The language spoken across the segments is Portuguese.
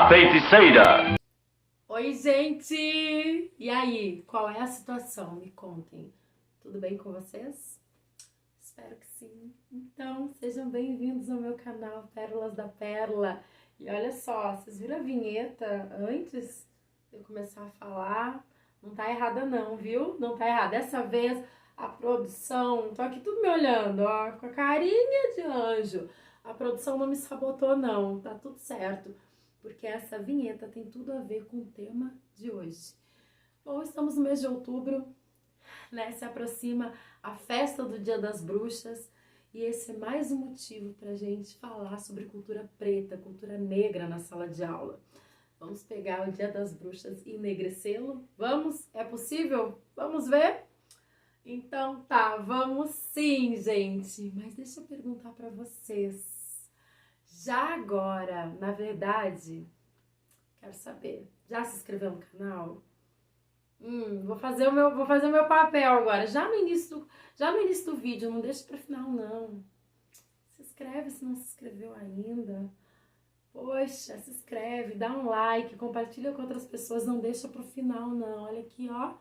A feiticeira. Oi, gente! E aí, qual é a situação? Me contem. Tudo bem com vocês? Espero que sim. Então, sejam bem-vindos ao meu canal Pérolas da Pérola. E olha só, vocês viram a vinheta antes de eu começar a falar? Não tá errada não, viu? Não tá errada. Dessa vez, a produção... Tô aqui tudo me olhando, ó, com a carinha de anjo. A produção não me sabotou, não. Tá tudo certo. Porque essa vinheta tem tudo a ver com o tema de hoje. Bom, estamos no mês de outubro, né? Se aproxima a festa do Dia das Bruxas e esse é mais um motivo para a gente falar sobre cultura preta, cultura negra na sala de aula. Vamos pegar o Dia das Bruxas e enegrecê-lo? Vamos? É possível? Vamos ver? Então tá, vamos sim, gente. Mas deixa eu perguntar para vocês. Já agora, na verdade, quero saber, já se inscreveu no canal? Vou fazer o meu papel agora, já no início do vídeo, não deixa para final não. Se inscreve se não se inscreveu ainda. Poxa, se inscreve, dá um like, compartilha com outras pessoas, não deixa pro final não. Olha aqui, ó,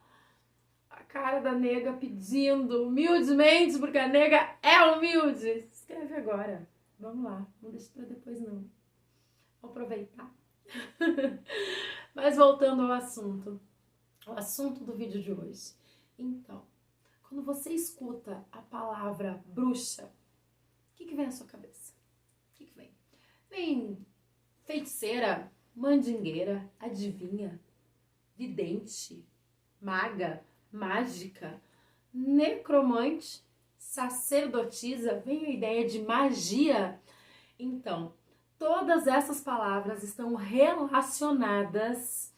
a cara da nega pedindo humildemente, porque a nega é humilde. Se inscreve agora. Vamos lá, não deixa pra depois não. Vou aproveitar. Mas voltando ao assunto do vídeo de hoje. Então, quando você escuta a palavra bruxa, o que vem à sua cabeça? O que vem? Vem feiticeira, mandingueira, adivinha, vidente, maga, mágica, necromante, sacerdotisa, vem a ideia de magia. Então, todas essas palavras estão relacionadas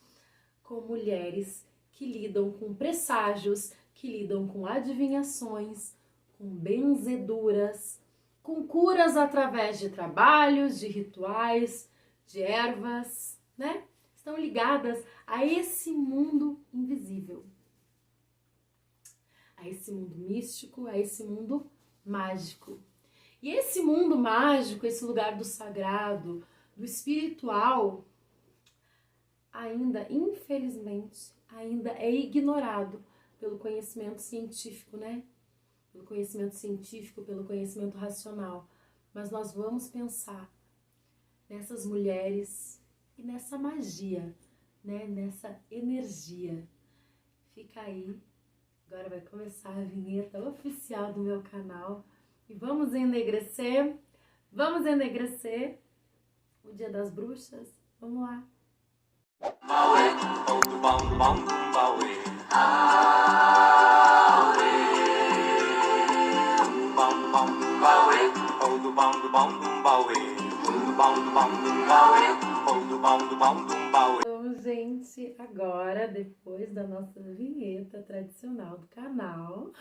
com mulheres que lidam com presságios, que lidam com adivinhações, com benzeduras, com curas através de trabalhos, de rituais, de ervas, né? Estão ligadas a esse mundo invisível, a esse mundo místico, a esse mundo mágico. E esse mundo mágico, esse lugar do sagrado, do espiritual, ainda, infelizmente, ainda é ignorado pelo conhecimento científico, né? Pelo conhecimento científico, pelo conhecimento racional. Mas nós vamos pensar nessas mulheres e nessa magia, né? Nessa energia. Fica aí. Agora vai começar a vinheta oficial do meu canal. E vamos enegrecer o Dia das Bruxas. Vamos lá. Então, gente, agora, depois da nossa vinheta tradicional do canal,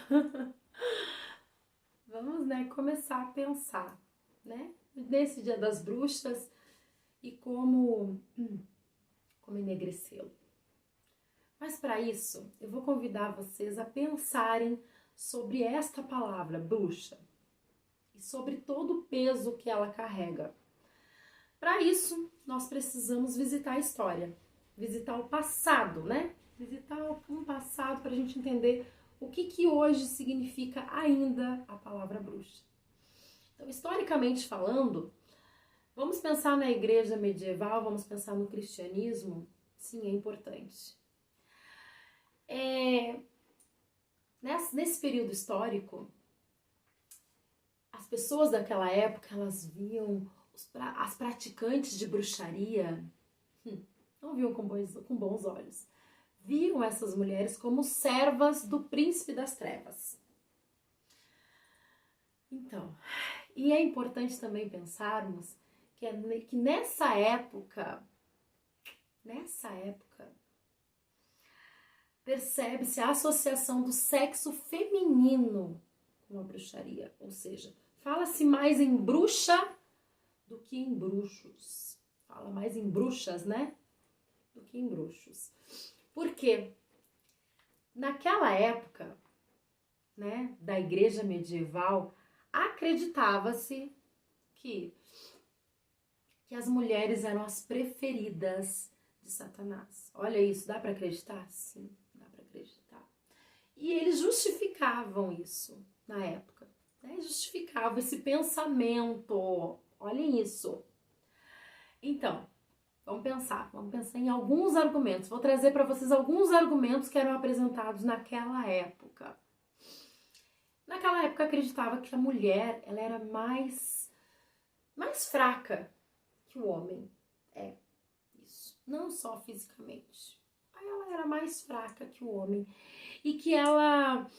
vamos, né, começar a pensar, né, nesse Dia das Bruxas e como enegrecê-lo. Mas para isso, eu vou convidar vocês a pensarem sobre esta palavra, bruxa, e sobre todo o peso que ela carrega. Para isso, nós precisamos visitar a história, visitar o passado, né? Visitar um passado para a gente entender o que hoje significa ainda a palavra bruxa. Então, historicamente falando, vamos pensar na igreja medieval, vamos pensar no cristianismo. Sim, é importante. Nesse período histórico, as pessoas daquela época, elas viam as praticantes de bruxaria, não viam com bons olhos. Viam essas mulheres como servas do príncipe das trevas. Então, e é importante também pensarmos que nessa época, percebe-se a associação do sexo feminino com a bruxaria, ou seja, fala-se mais em bruxa do que em bruxos. Fala mais em bruxas, né? Do que em bruxos. Por quê? Naquela época, né, da igreja medieval, acreditava-se que que as mulheres eram as preferidas de Satanás. Olha isso, dá para acreditar? Sim, dá para acreditar. E eles justificavam isso na época, né? Justificavam esse pensamento. Olhem isso. Então, vamos pensar em alguns argumentos. Vou trazer para vocês alguns argumentos que eram apresentados naquela época. Naquela época acreditava que a mulher ela era mais fraca que o homem. É isso. Não só fisicamente. Ela era mais fraca que o homem. E que ela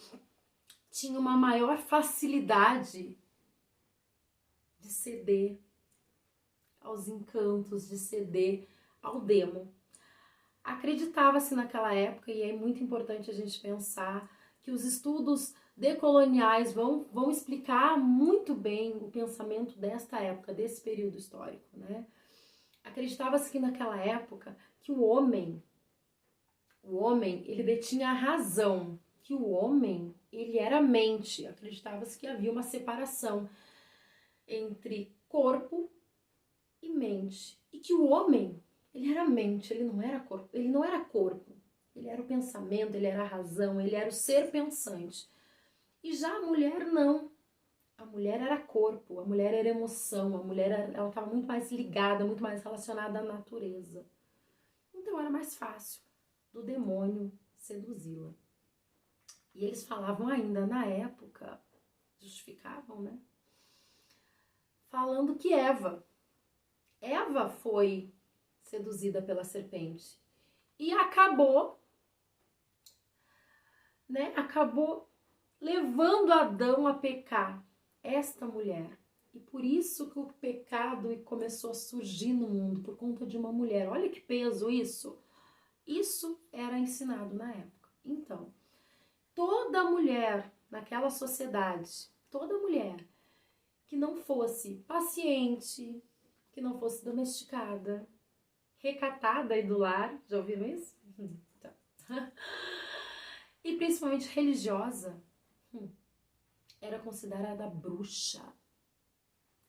tinha uma maior facilidade de ceder aos encantos, de ceder ao demo. Acreditava-se naquela época, e é muito importante a gente pensar, que os estudos decoloniais vão explicar muito bem o pensamento desta época, desse período histórico, né? Acreditava-se que naquela época que o homem, ele detinha a razão, que o homem, ele era mente. Acreditava-se que havia uma separação entre corpo e mente, e que o homem, ele era mente, ele não era corpo, ele era o pensamento, ele era a razão, ele era o ser pensante. E já a mulher não. A mulher era corpo, a mulher era emoção, a mulher ela estava muito mais ligada, muito mais relacionada à natureza. Então era mais fácil do demônio seduzi-la. E eles falavam ainda na época, justificavam, né? Falando que Eva foi seduzida pela serpente e acabou levando Adão a pecar, esta mulher. E por isso que o pecado começou a surgir no mundo, por conta de uma mulher. Olha que peso isso. Isso era ensinado na época. Então, toda mulher naquela sociedade, toda mulher que não fosse paciente, que não fosse domesticada, recatada e do lar, já ouviram isso? Então. E principalmente religiosa, era considerada bruxa,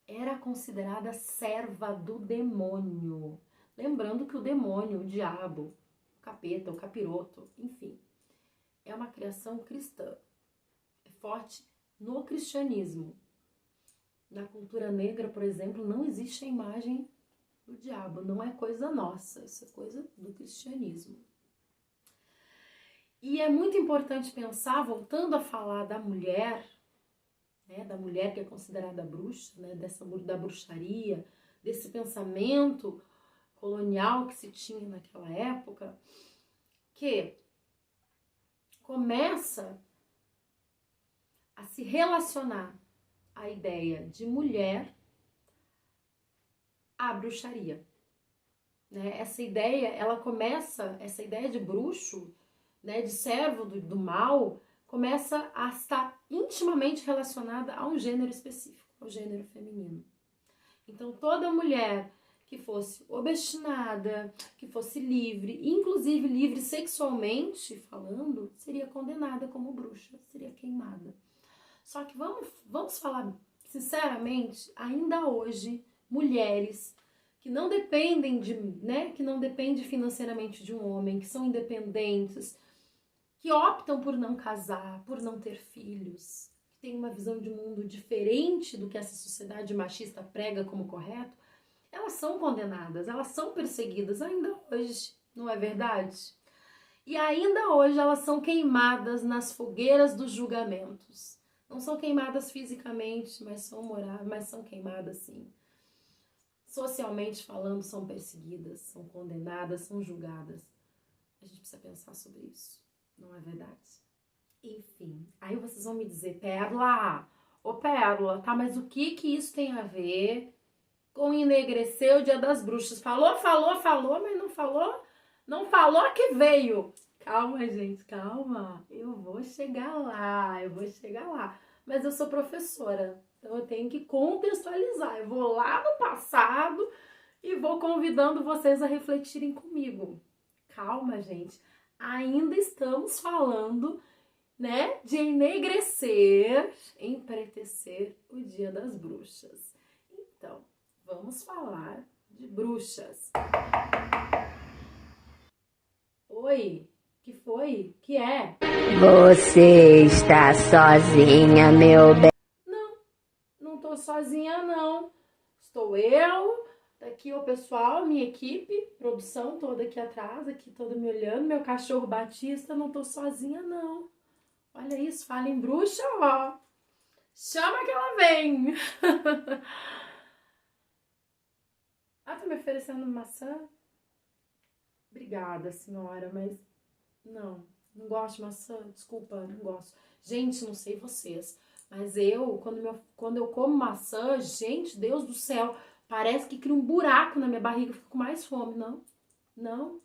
era considerada serva do demônio. Lembrando que o demônio, o diabo, o capeta, o capiroto, enfim, é uma criação cristã, é forte no cristianismo. Na cultura negra, por exemplo, não existe a imagem do diabo, não é coisa nossa, isso é coisa do cristianismo. E é muito importante pensar, voltando a falar da mulher, né, da mulher que é considerada bruxa, né, da bruxaria, desse pensamento colonial que se tinha naquela época, que começa a se relacionar a ideia de mulher à bruxaria. Né? Essa ideia de bruxo, né, de servo do mal, começa a estar intimamente relacionada a um gênero específico, ao gênero feminino. Então, toda mulher que fosse obstinada, que fosse livre, inclusive livre sexualmente falando, seria condenada como bruxa, seria queimada. Só que vamos falar sinceramente, ainda hoje, mulheres que não dependem que não dependem financeiramente de um homem, que são independentes, que optam por não casar, por não ter filhos, que têm uma visão de mundo diferente do que essa sociedade machista prega como correto, elas são condenadas, elas são perseguidas ainda hoje, não é verdade? E ainda hoje elas são queimadas nas fogueiras dos julgamentos. Não são queimadas fisicamente, mas são queimadas sim. Socialmente falando, são perseguidas, são condenadas, são julgadas. A gente precisa pensar sobre isso, não é verdade? Enfim, aí vocês vão me dizer, Pérola, tá, mas o que isso tem a ver com enegrecer o Dia das Bruxas? Falou, mas não falou que veio. Calma, gente, calma. Eu vou chegar lá. Mas eu sou professora, então eu tenho que contextualizar. Eu vou lá no passado e vou convidando vocês a refletirem comigo. Calma, gente. Ainda estamos falando, né, de enegrecer, empretecer o Dia das Bruxas. Então, vamos falar de bruxas. Oi, que foi? Que é? Você está sozinha, meu bem. Não tô sozinha, não. Estou eu, daqui o pessoal, minha equipe, produção toda aqui atrás, aqui toda me olhando, meu cachorro Batista, não tô sozinha, não. Olha isso, fala em bruxa, ó. Chama que ela vem. Ah, tá me oferecendo maçã? Obrigada, senhora, mas não gosto de maçã, desculpa, não gosto. Gente, não sei vocês, mas quando eu como maçã, gente, Deus do céu, parece que cria um buraco na minha barriga, eu fico com mais fome, não.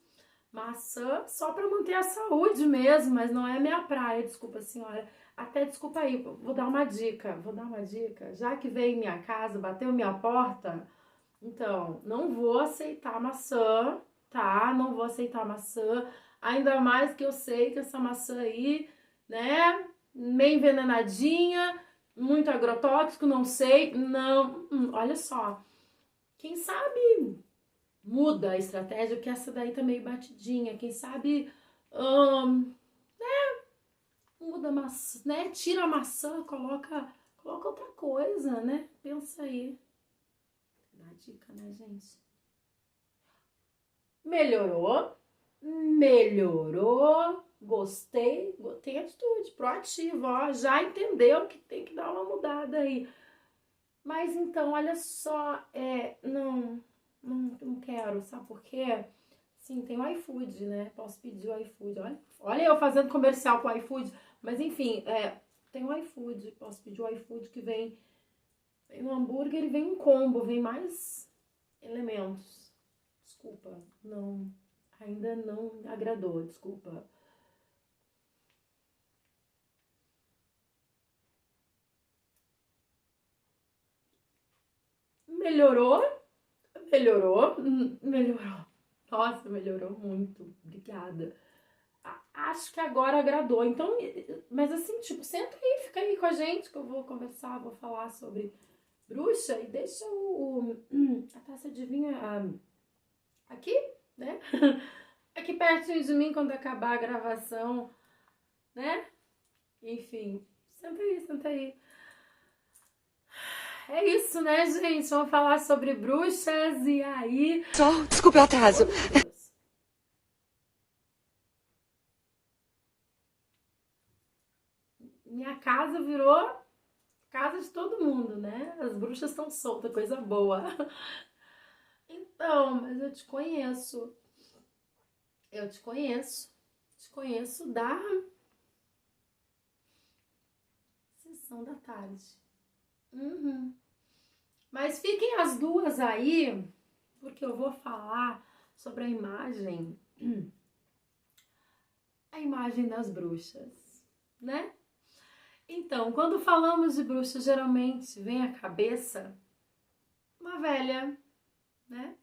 Maçã só para manter a saúde mesmo, mas não é minha praia, desculpa, senhora. Até desculpa aí, vou dar uma dica. Já que veio em minha casa, bateu minha porta, então, não vou aceitar maçã, tá? Não vou aceitar maçã. Ainda mais que eu sei que essa maçã aí, né? Meio envenenadinha, muito agrotóxico, não sei. Não, olha só. Quem sabe muda a estratégia, porque essa daí tá meio batidinha. Quem sabe muda a maçã, né? Tira a maçã, coloca outra coisa, né? Pensa aí. Dá dica, né, gente? Melhorou, gostei, tem atitude, proativa, ó, já entendeu que tem que dar uma mudada aí. Mas então, olha só, não quero, sabe por quê? Sim, tem o iFood, né? Posso pedir o iFood, olha eu fazendo comercial com o iFood, mas enfim, tem o iFood, posso pedir o iFood que vem um hambúrguer e vem um combo, vem mais elementos. Desculpa, ainda não agradou, desculpa. Melhorou? Melhorou. Nossa, melhorou muito. Obrigada. Acho que agora agradou. Então, mas assim, tipo, senta aí, fica aí com a gente que eu vou conversar, vou falar sobre bruxa e deixa a taça de vinho aqui, né? Aqui pertinho de mim quando acabar a gravação, né? Enfim, senta aí. É isso, né, gente? Vamos falar sobre bruxas e aí... Desculpe o atraso. Minha casa virou casa de todo mundo, né? As bruxas estão soltas, coisa boa. Então, mas eu te conheço. Te conheço da sessão da tarde. Mas fiquem as duas aí, porque eu vou falar sobre a imagem das bruxas, né? Então, quando falamos de bruxa, geralmente vem à cabeça uma velha, né?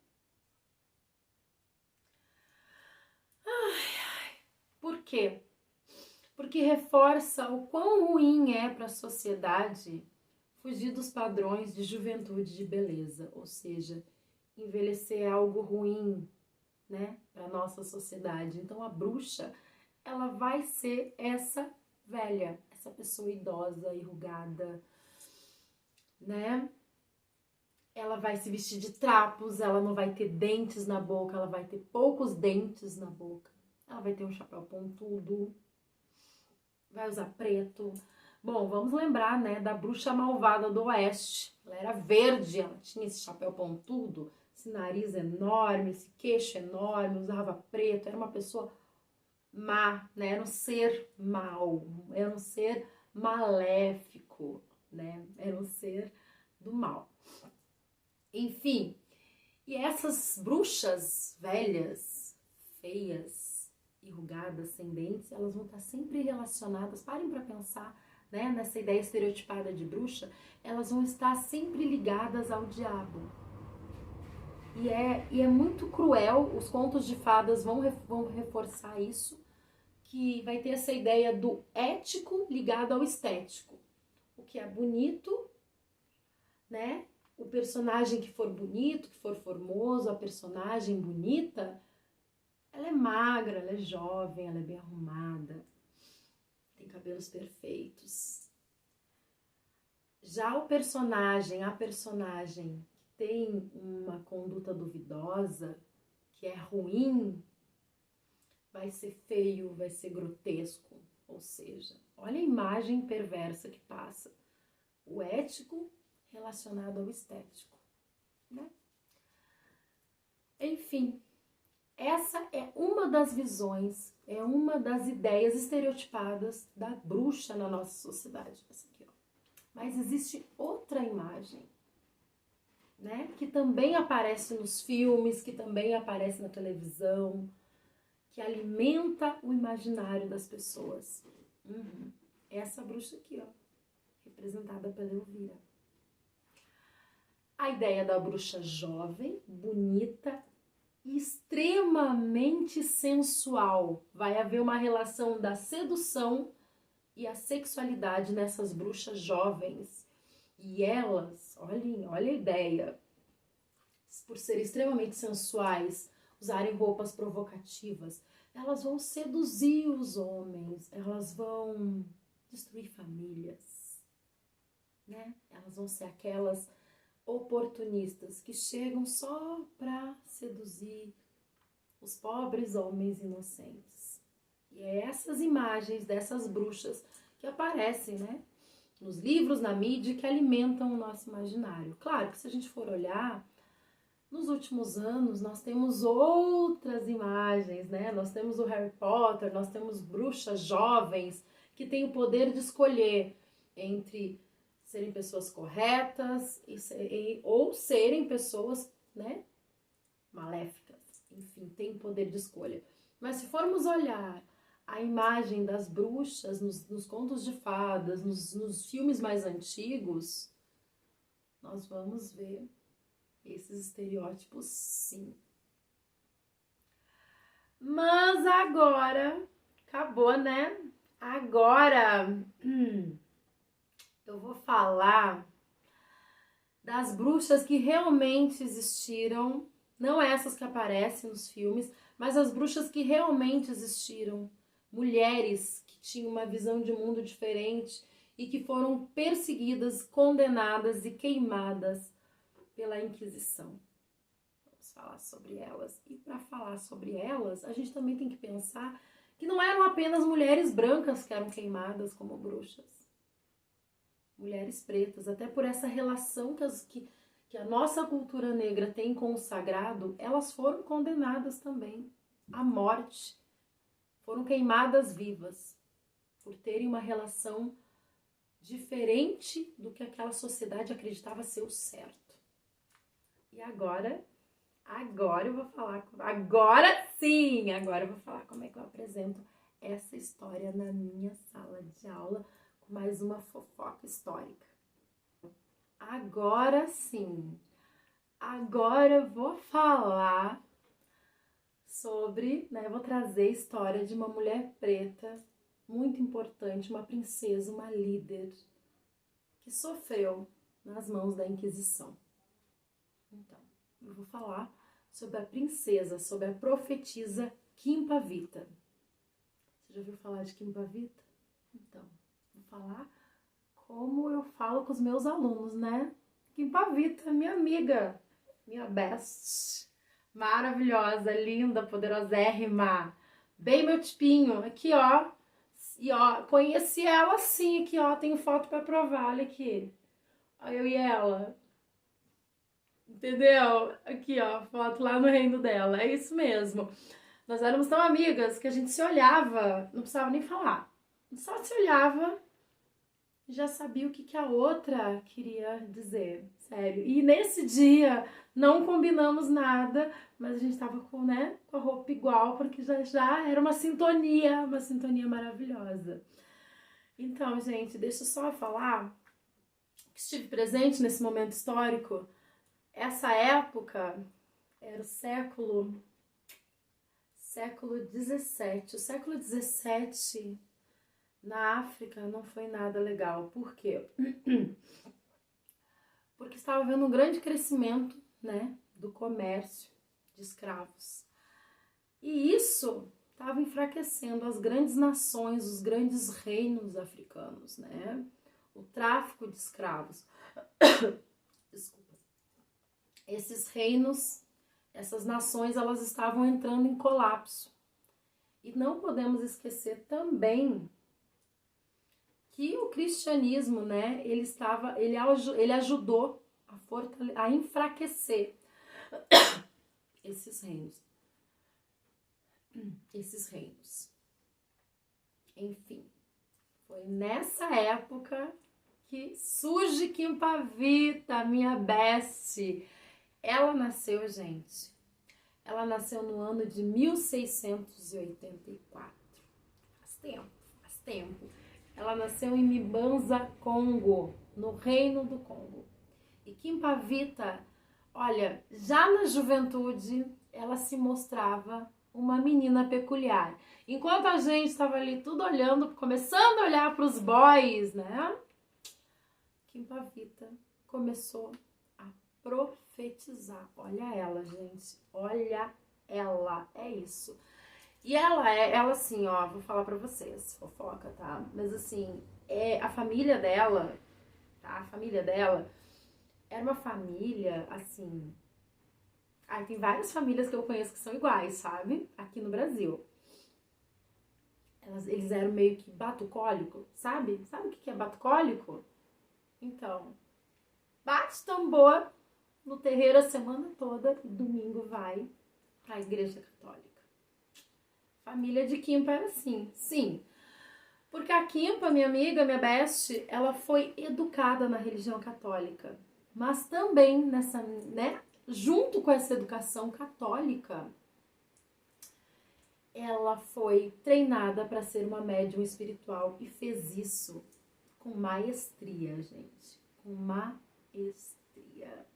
Por quê? Porque reforça o quão ruim é para a sociedade fugir dos padrões de juventude e de beleza, ou seja, envelhecer é algo ruim, né, para nossa sociedade. Então a bruxa, ela vai ser essa velha, essa pessoa idosa, enrugada, né? Ela vai se vestir de trapos, ela não vai ter dentes na boca, ela vai ter poucos dentes na boca. Ela vai ter um chapéu pontudo, vai usar preto. Bom, vamos lembrar, né, da bruxa malvada do oeste. Ela era verde, ela tinha esse chapéu pontudo, esse nariz enorme, esse queixo enorme, usava preto, era uma pessoa má, né, era um ser mau, era um ser maléfico, né, era um ser do mal. Enfim, e essas bruxas velhas, feias, enrugadas, sem dentes, elas vão estar sempre relacionadas, parem para pensar, né, nessa ideia estereotipada de bruxa, elas vão estar sempre ligadas ao diabo. E é muito cruel, os contos de fadas vão reforçar isso, que vai ter essa ideia do ético ligado ao estético. O que é bonito, né? o personagem que for bonito, que for formoso, a personagem bonita, ela é magra, ela é jovem, ela é bem arrumada, tem cabelos perfeitos. Já o personagem, a personagem que tem uma conduta duvidosa, que é ruim, vai ser feio, vai ser grotesco. Ou seja, olha a imagem perversa que passa. O ético relacionado ao estético, né? Enfim, essa é uma das visões, é uma das ideias estereotipadas da bruxa na nossa sociedade. Essa aqui, ó. Mas existe outra imagem, né? Que também aparece nos filmes, que também aparece na televisão, que alimenta o imaginário das pessoas. Essa bruxa aqui, ó, representada pela Elvira. A ideia da bruxa jovem, bonita, extremamente sensual. Vai haver uma relação da sedução e a sexualidade nessas bruxas jovens. E elas, olha a ideia, por serem extremamente sensuais, usarem roupas provocativas, elas vão seduzir os homens, elas vão destruir famílias, né? Elas vão ser aquelas oportunistas que chegam só para seduzir os pobres homens inocentes. E é essas imagens dessas bruxas que aparecem, né, nos livros, na mídia, que alimentam o nosso imaginário. Claro que se a gente for olhar, nos últimos anos nós temos outras imagens, né? Nós temos o Harry Potter, nós temos bruxas jovens que têm o poder de escolher entre serem pessoas corretas ou serem pessoas, né, maléficas. Enfim, tem poder de escolha. Mas se formos olhar a imagem das bruxas nos contos de fadas, nos filmes mais antigos, nós vamos ver esses estereótipos, sim. Mas agora, acabou, né? Agora, eu vou falar das bruxas que realmente existiram, não essas que aparecem nos filmes, mas as bruxas que realmente existiram. Mulheres que tinham uma visão de mundo diferente e que foram perseguidas, condenadas e queimadas pela Inquisição. Vamos falar sobre elas. E para falar sobre elas, a gente também tem que pensar que não eram apenas mulheres brancas que eram queimadas como bruxas. Mulheres pretas, até por essa relação que a nossa cultura negra tem com o sagrado, elas foram condenadas também à morte. Foram queimadas vivas por terem uma relação diferente do que aquela sociedade acreditava ser o certo. E agora eu vou falar, agora eu vou falar como é que eu apresento essa história na minha sala de aula, com mais uma fofoca histórica. Agora sim, agora eu vou falar sobre, né, eu vou trazer a história de uma mulher preta muito importante, uma princesa, uma líder, que sofreu nas mãos da Inquisição. Então, eu vou falar sobre a princesa, sobre a profetisa Kimpavita. Você já ouviu falar de Kimpavita? Então, vou falar como eu falo com os meus alunos, né? Kimpavita, minha amiga, minha best, maravilhosa, linda, poderosérrima, bem meu tipinho, aqui ó, e ó, conheci ela sim, aqui ó, tenho foto pra provar, olha aqui, ó, eu e ela, entendeu? Aqui ó, foto lá no reino dela, é isso mesmo, nós éramos tão amigas que a gente se olhava, não precisava nem falar, só se olhava, já sabia o que a outra queria dizer, sério. E nesse dia não combinamos nada, mas a gente tava com, né, com a roupa igual, porque já era uma sintonia maravilhosa. Então, gente, deixa eu só falar que estive presente nesse momento histórico. Essa época era o século XVII. O século XVII... na África não foi nada legal. Por quê? Porque estava vendo um grande crescimento, né, do comércio de escravos. E isso estava enfraquecendo as grandes nações, os grandes reinos africanos, né? O tráfico de escravos. Desculpa. Esses reinos, essas nações, elas estavam entrando em colapso. E não podemos esquecer também que o cristianismo, né, ele ajudou a enfraquecer esses reinos. Enfim, foi nessa época que surge Kim Pavita, minha best. Ela nasceu, gente, ela nasceu no ano de 1684. Faz tempo. Ela nasceu em Mbanza, Congo, no Reino do Congo. E Kim Pavita, olha, já na juventude, ela se mostrava uma menina peculiar. Enquanto a gente estava ali tudo olhando, começando a olhar para os boys, né? Kim Pavita começou a profetizar. Olha ela, gente. Olha ela. É isso. E ela assim, ó, vou falar pra vocês, fofoca, tá? Mas assim, a família dela, tá? A família dela era uma família, assim... Ai, tem várias famílias que eu conheço que são iguais, sabe? Aqui no Brasil. Eles eram meio que batucólico, sabe? Sabe o que é batucólico? Então, bate tambor no terreiro a semana toda e domingo vai pra igreja católica. Família de Kimpa era assim, sim. Porque a Kimpa, minha amiga, minha best, ela foi educada na religião católica. Mas também nessa, né, junto com essa educação católica, ela foi treinada para ser uma médium espiritual e fez isso com maestria, gente. Com maestria.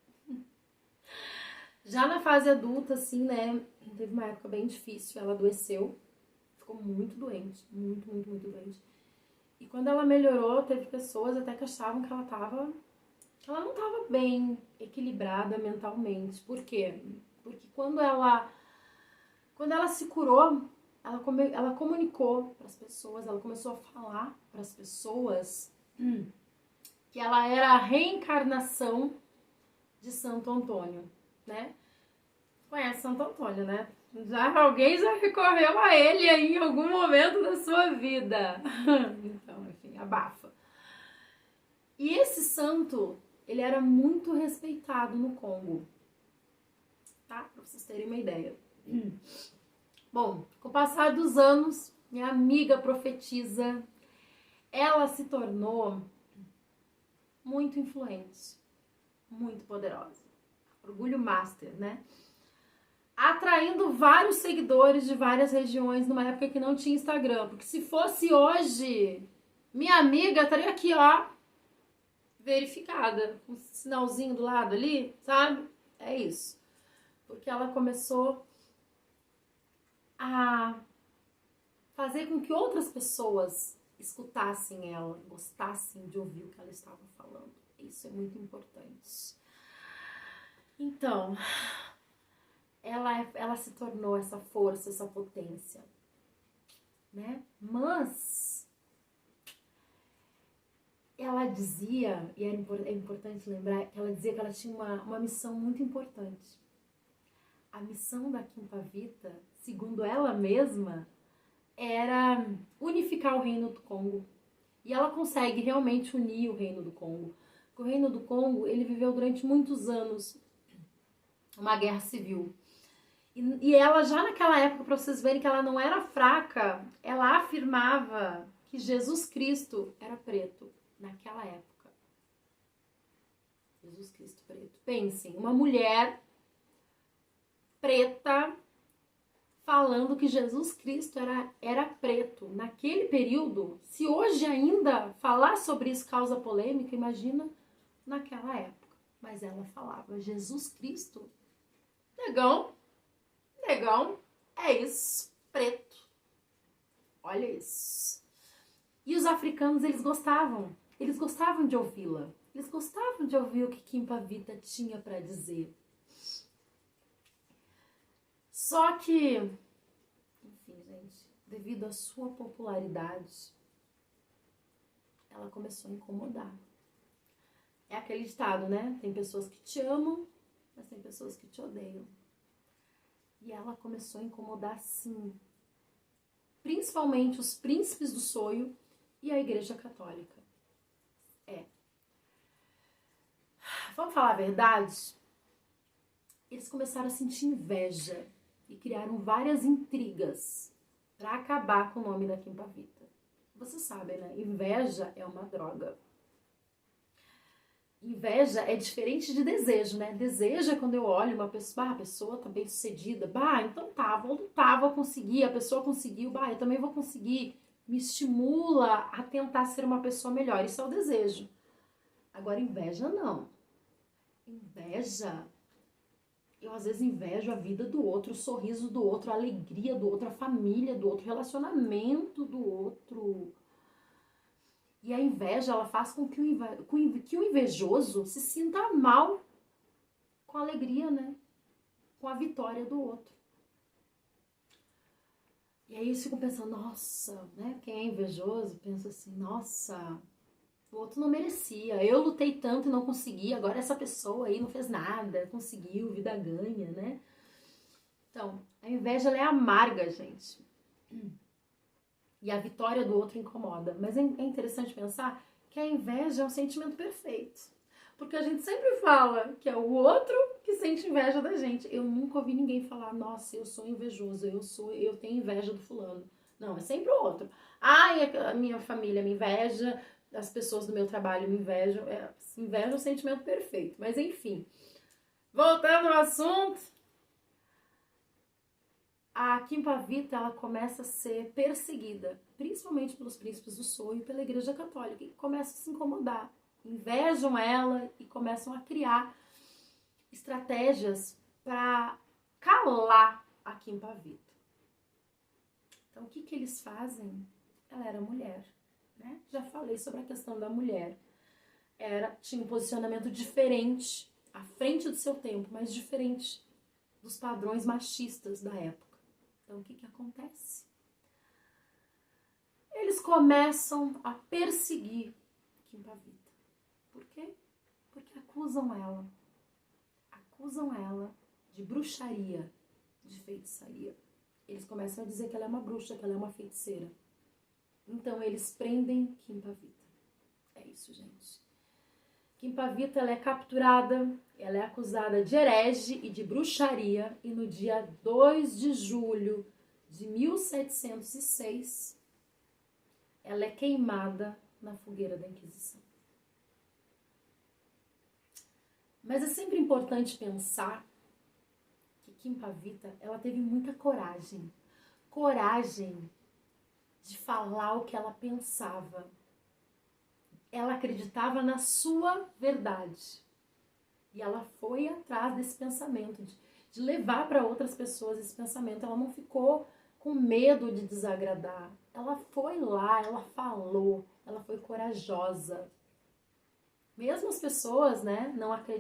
Já na fase adulta, assim, né, teve uma época bem difícil, ela adoeceu, ficou muito doente, muito doente. E quando ela melhorou, teve pessoas até que achavam que ela não estava bem equilibrada mentalmente. Por quê? Porque quando ela se curou, ela comunicou para as pessoas, ela começou a falar para as pessoas que ela era a reencarnação de Santo Antônio, né? Conhece Santo Antônio, né? Alguém já recorreu a ele aí em algum momento da sua vida. Então, enfim, abafa. E esse santo, ele era muito respeitado no Congo, tá? Pra vocês terem uma ideia. Bom, com o passar dos anos, minha amiga profetisa, ela se tornou muito influente, muito poderosa. Orgulho master, né? Atraindo vários seguidores de várias regiões numa época que não tinha Instagram. Porque se fosse hoje, minha amiga estaria aqui, ó, verificada, com um sinalzinho do lado ali, sabe? É isso. Porque ela começou a fazer com que outras pessoas escutassem ela, gostassem de ouvir o que ela estava falando. Isso é muito importante. Então, ela se tornou essa força, essa potência, né? Mas ela dizia, e é importante lembrar, que ela dizia que ela tinha uma missão muito importante. A missão da Kim Pavita, segundo ela mesma, era unificar o Reino do Congo. E ela consegue realmente unir o Reino do Congo. Porque o Reino do Congo, ele viveu durante muitos anos uma guerra civil. E ela já naquela época, para vocês verem que ela não era fraca, ela afirmava que Jesus Cristo era preto naquela época. Jesus Cristo preto. Pensem, uma mulher preta falando que Jesus Cristo era preto. Naquele período, se hoje ainda falar sobre isso causa polêmica, imagina naquela época. Mas ela falava, Jesus Cristo, negão, é isso, preto. Olha isso. E os africanos, eles gostavam de ouvi-la. Eles gostavam de ouvir o que Kim Pavita tinha para dizer. Só que, enfim, gente, devido à sua popularidade, ela começou a incomodar. É aquele ditado, né? Tem pessoas que te amam, mas tem pessoas que te odeiam. E ela começou a incomodar, sim. Principalmente os príncipes do sonho e a Igreja Católica. Vamos falar a verdade? Eles começaram a sentir inveja e criaram várias intrigas para acabar com o nome da Kim Pavita. Vocês sabem, né? Inveja é uma droga. Inveja é diferente de desejo, né? Desejo é quando eu olho uma pessoa, a pessoa tá bem sucedida, então tá, vou lutar, vou conseguir, a pessoa conseguiu, eu também vou conseguir. Me estimula a tentar ser uma pessoa melhor, isso é o desejo. Agora, inveja não. Inveja, eu às vezes invejo a vida do outro, o sorriso do outro, a alegria do outro, a família do outro, o relacionamento do outro. E a inveja, ela faz com que o invejoso se sinta mal com a alegria, né? Com a vitória do outro. E aí eles ficam pensando, nossa, né? Quem é invejoso pensa assim, nossa, o outro não merecia. Eu lutei tanto e não consegui, agora essa pessoa aí não fez nada, conseguiu, vida ganha, né? Então, a inveja, ela é amarga, gente. E a vitória do outro incomoda. Mas é interessante pensar que a inveja é um sentimento perfeito. Porque a gente sempre fala que é o outro que sente inveja da gente. Eu nunca ouvi ninguém falar, nossa, eu sou invejoso, eu tenho inveja do fulano. Não, é sempre o outro. Ai, a minha família me inveja, as pessoas do meu trabalho me invejam. Inveja é um sentimento perfeito. Mas enfim, voltando ao assunto, a Kim Pavita, ela começa a ser perseguida, principalmente pelos príncipes do sonho e pela Igreja Católica, e começa a se incomodar. Invejam ela e começam a criar estratégias para calar a Kim Pavita. Então, o que eles fazem? Ela era mulher, né? Já falei sobre a questão da mulher. Tinha um posicionamento diferente, à frente do seu tempo, mas diferente dos padrões machistas da época. Então, o que acontece? Eles começam a perseguir Kim Pavita. Por quê? Porque acusam ela de bruxaria, de feitiçaria. Eles começam a dizer que ela é uma bruxa, que ela é uma feiticeira. Então, eles prendem Kim Pavita. É isso, gente. Kim Pavita, ela é capturada, ela é acusada de herege e de bruxaria, e no dia 2 de julho de 1706, ela é queimada na fogueira da Inquisição. Mas é sempre importante pensar que Kim Pavita, ela teve muita coragem. Coragem de falar o que ela pensava. Ela acreditava na sua verdade. E ela foi atrás desse pensamento, de levar para outras pessoas esse pensamento. Ela não ficou com medo de desagradar. Ela foi lá, ela falou, ela foi corajosa. Mesmo as pessoas, né,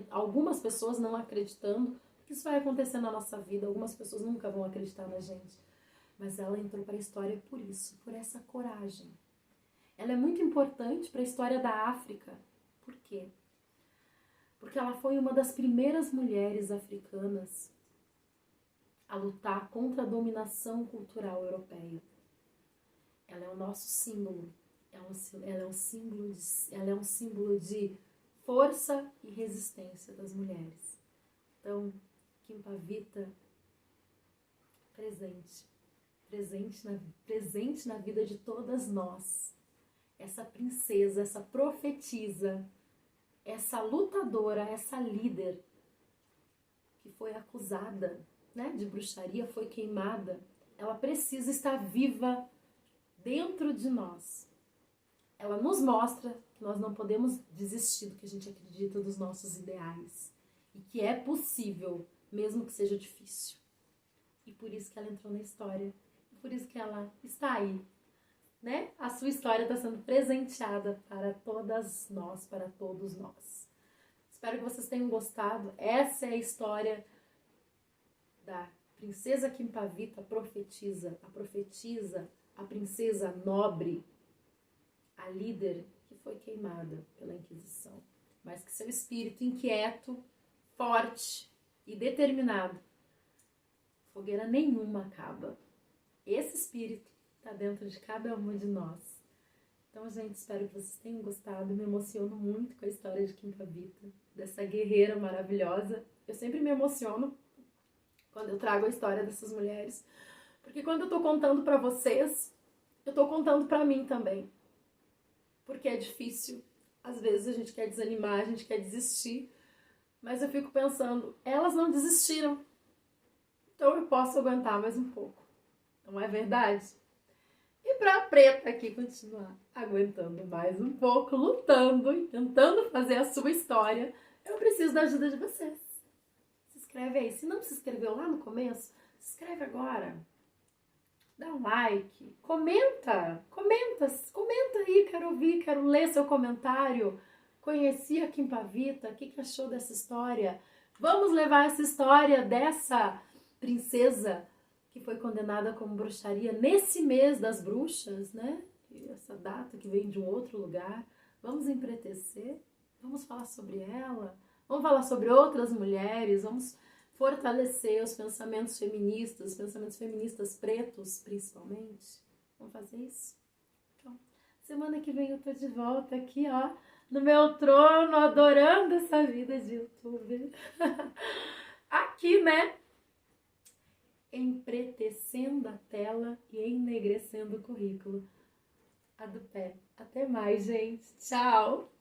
algumas pessoas não acreditando que isso vai acontecer na nossa vida, algumas pessoas nunca vão acreditar na gente. Mas ela entrou para a história por isso, por essa coragem. Ela é muito importante para a história da África. Por quê? Porque ela foi uma das primeiras mulheres africanas a lutar contra a dominação cultural europeia. Ela é o nosso símbolo. Ela é um símbolo de força e resistência das mulheres. Então, Kim Pavita, presente na vida de todas nós. Essa princesa, essa profetisa, essa lutadora, essa líder que foi acusada, né, de bruxaria, foi queimada, ela precisa estar viva dentro de nós. Ela nos mostra que nós não podemos desistir do que a gente acredita, dos nossos ideais. E que é possível, mesmo que seja difícil. E por isso que ela entrou na história. E por isso que ela está aí, né? A sua história está sendo presenteada para todas nós, para todos nós. Espero que vocês tenham gostado. Essa é a história da princesa Kimpavita, a profetisa, a princesa nobre, a líder que foi queimada pela Inquisição, mas que seu espírito inquieto, forte e determinado, fogueira nenhuma acaba. Esse espírito está dentro de cada uma de nós. Então, gente, espero que vocês tenham gostado. Eu me emociono muito com a história de Kimpavita, dessa guerreira maravilhosa. Eu sempre me emociono quando eu trago a história dessas mulheres, porque quando eu tô contando pra vocês, eu tô contando pra mim também. Porque é difícil. Às vezes a gente quer desanimar, a gente quer desistir, mas eu fico pensando, elas não desistiram. Então eu posso aguentar mais um pouco. Não é verdade? E pra preta aqui continuar aguentando mais um pouco, lutando e tentando fazer a sua história, eu preciso da ajuda de vocês. Se inscreve aí. Se não se inscreveu lá no começo, se inscreve agora. Dá um like. Comenta aí. Quero ouvir, quero ler seu comentário. Conheci a Kimpavita, o que achou dessa história? Vamos levar essa história dessa princesa que foi condenada como bruxaria nesse mês das bruxas, né? Essa data que vem de um outro lugar. Vamos empretecer, vamos falar sobre ela, vamos falar sobre outras mulheres, vamos fortalecer os pensamentos feministas pretos, principalmente. Vamos fazer isso? Então, semana que vem eu tô de volta aqui, ó, no meu trono, adorando essa vida de youtuber. Aqui, né? Empretecendo a tela e enegrecendo o currículo. A do pé. Até mais, gente. Tchau!